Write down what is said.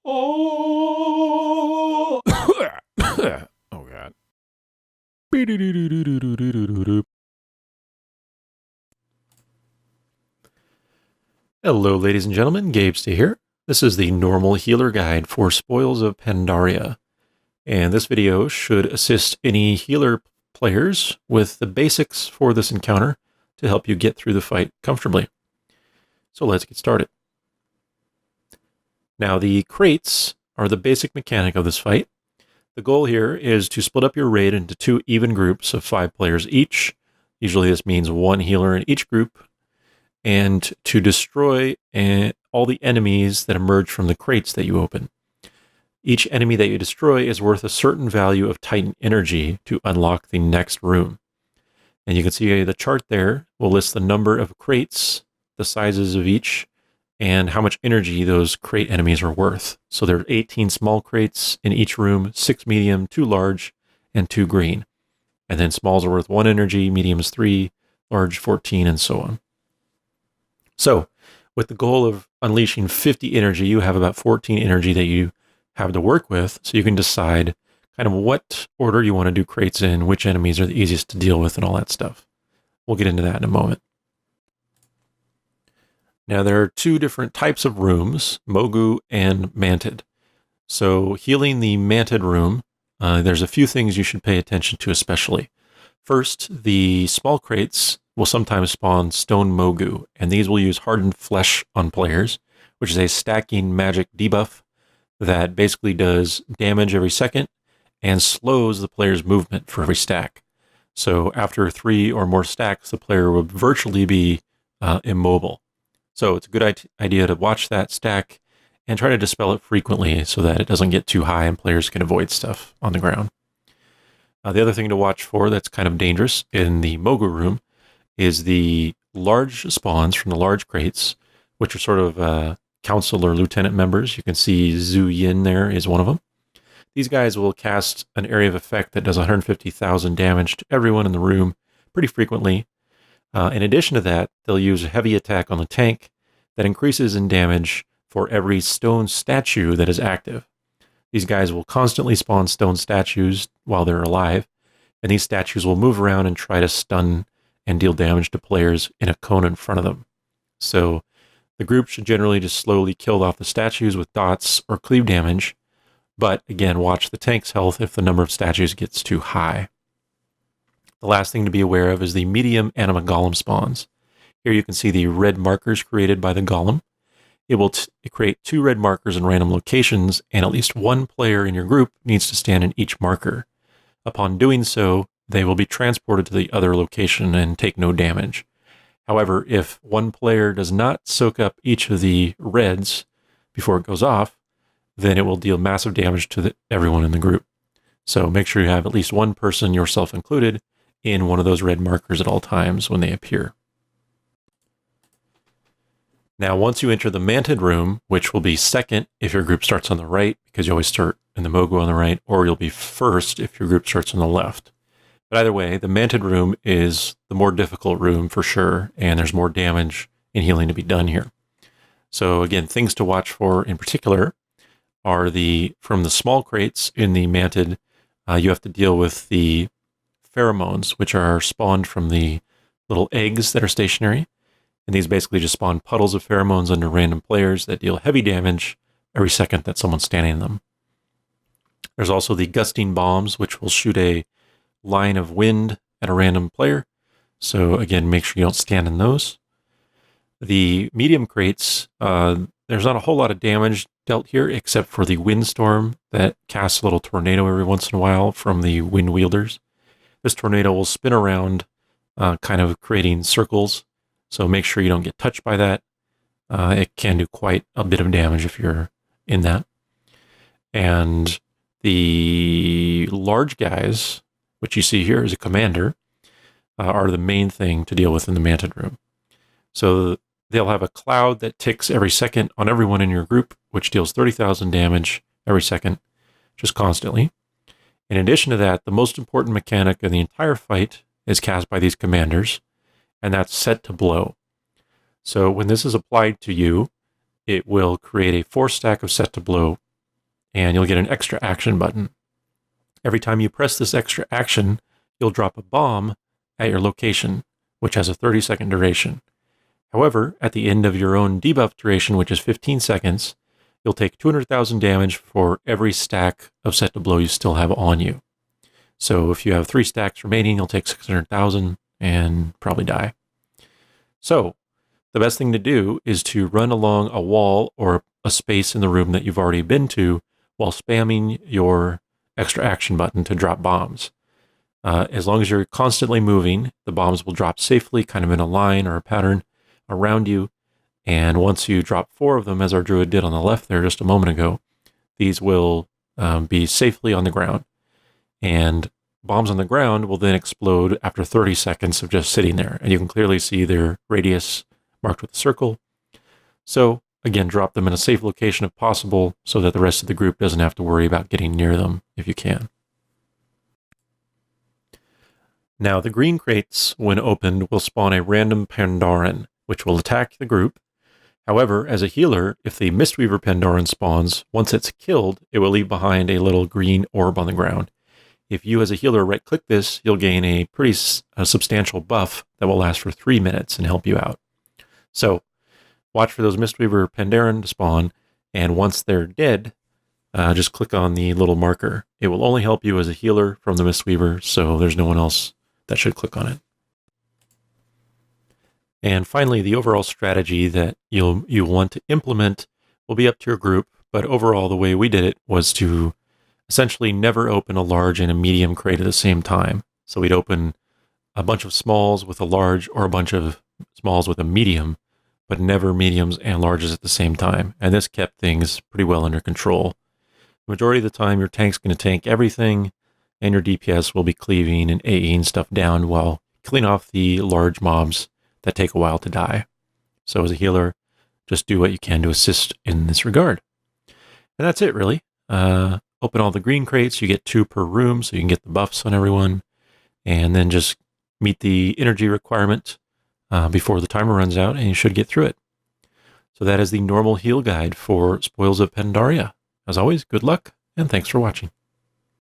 Oh, oh God. Hello, ladies and gentlemen. Gabestay here. This is the normal healer guide for Spoils of Pandaria. And this video should assist any healer players with the basics for this encounter to help you get through the fight comfortably. So let's get started. Now, the crates are the basic mechanic of this fight. The goal here is to split up your raid into 2 even groups of 5 players each. Usually this means 1 healer in each group, and to destroy all the enemies that emerge from the crates that you open. Each enemy that you destroy is worth a certain value of Titan energy to unlock the next room. And you can see the chart there will list the number of crates, the sizes of each, and how much energy those crate enemies are worth. So there are 18 small crates in each room, 6 medium, 2 large, and 2 green. And then smalls are worth 1 energy, mediums 3, large 14, and so on. So with the goal of unleashing 50 energy, you have about 14 energy that you have to work with, so you can decide kind of what order you want to do crates in, which enemies are the easiest to deal with, and all that stuff. We'll get into that in a moment. Now, there are 2 different types of rooms, Mogu and Mantid. So healing the Mantid room, there's a few things you should pay attention to especially. First, the small crates will sometimes spawn stone Mogu, and these will use hardened flesh on players, which is a stacking magic debuff that basically does damage every second and slows the player's movement for every stack. So after 3 or more stacks, the player will virtually be immobile. So it's a good idea to watch that stack and try to dispel it frequently so that it doesn't get too high and players can avoid stuff on the ground. The other thing to watch for that's kind of dangerous in the Mogu room is the large spawns from the large crates, which are sort of council or lieutenant members. You can see Zhu Yin there is one of them. These guys will cast an area of effect that does 150,000 damage to everyone in the room pretty frequently. In addition to that, they'll use a heavy attack on the tank that increases in damage for every stone statue that is active. These guys will constantly spawn stone statues while they're alive, and these statues will move around and try to stun and deal damage to players in a cone in front of them. So the group should generally just slowly kill off the statues with dots or cleave damage, but again, watch the tank's health if the number of statues gets too high. The last thing to be aware of is the medium anima golem spawns. Here you can see the red markers created by the golem. It will create 2 red markers in random locations, and at least 1 player in your group needs to stand in each marker. Upon doing so, they will be transported to the other location and take no damage. However, if 1 player does not soak up each of the reds before it goes off, then it will deal massive damage to everyone in the group. So make sure you have at least 1 person, yourself included, in one of those red markers at all times when they appear. Now, once you enter the Mantid room, which will be second if your group starts on the right, because you always start in the Mogu on the right, or you'll be first if your group starts on the left. But either way, the Mantid room is the more difficult room for sure, and there's more damage and healing to be done here. So again, things to watch for in particular are from the small crates in the Mantid, you have to deal with the pheromones, which are spawned from the little eggs that are stationary. And these basically just spawn puddles of pheromones under random players that deal heavy damage every second that someone's standing in them. There's also the gusting bombs, which will shoot a line of wind at a random player. So again, make sure you don't stand in those. The medium crates, there's not a whole lot of damage dealt here, except for the windstorm that casts a little tornado every once in a while from the wind wielders. This tornado will spin around, kind of creating circles. So make sure you don't get touched by that. It can do quite a bit of damage if you're in that. And the large guys, which you see here as a commander, are the main thing to deal with in the Mantid room. So they'll have a cloud that ticks every second on everyone in your group, which deals 30,000 damage every second, just constantly. In addition to that, the most important mechanic in the entire fight is cast by these commanders, and that's set to blow. So when this is applied to you, it will create a 4 stack of set to blow and you'll get an extra action button. Every time you press this extra action, you'll drop a bomb at your location, which has a 30-second duration. However, at the end of your own debuff duration, which is 15 seconds, you'll take 200,000 damage for every stack of set to blow you still have on you. So if you have 3 stacks remaining, you'll take 600,000 and probably die. So the best thing to do is to run along a wall or a space in the room that you've already been to while spamming your extra action button to drop bombs. As long as you're constantly moving, the bombs will drop safely, kind of in a line or a pattern around you. And once you drop 4 of them, as our druid did on the left there just a moment ago, these will be safely on the ground. And bombs on the ground will then explode after 30 seconds of just sitting there. And you can clearly see their radius marked with a circle. So again, drop them in a safe location if possible so that the rest of the group doesn't have to worry about getting near them if you can. Now, the green crates, when opened, will spawn a random Pandaren, which will attack the group. However, as a healer, if the Mistweaver Pandaren spawns, once it's killed, it will leave behind a little green orb on the ground. If you as a healer right-click this, you'll gain a pretty substantial buff that will last for 3 minutes and help you out. So, watch for those Mistweaver Pandaren to spawn, and once they're dead, just click on the little marker. It will only help you as a healer from the Mistweaver, so there's no one else that should click on it. And finally, the overall strategy that you'll want to implement will be up to your group, but overall the way we did it was to essentially never open a large and a medium crate at the same time. So we'd open a bunch of smalls with a large or a bunch of smalls with a medium, but never mediums and larges at the same time. And this kept things pretty well under control. The majority of the time, your tank's going to tank everything, and your DPS will be cleaving and AEing stuff down while killing off the large mobs that take a while to die. So as a healer, just do what you can to assist in this regard. And that's it, really. Open all the green crates. You get 2 per room, so you can get the buffs on everyone. And then just meet the energy requirement before the timer runs out, and you should get through it. So that is the normal heal guide for Spoils of Pandaria. As always, good luck, and thanks for watching.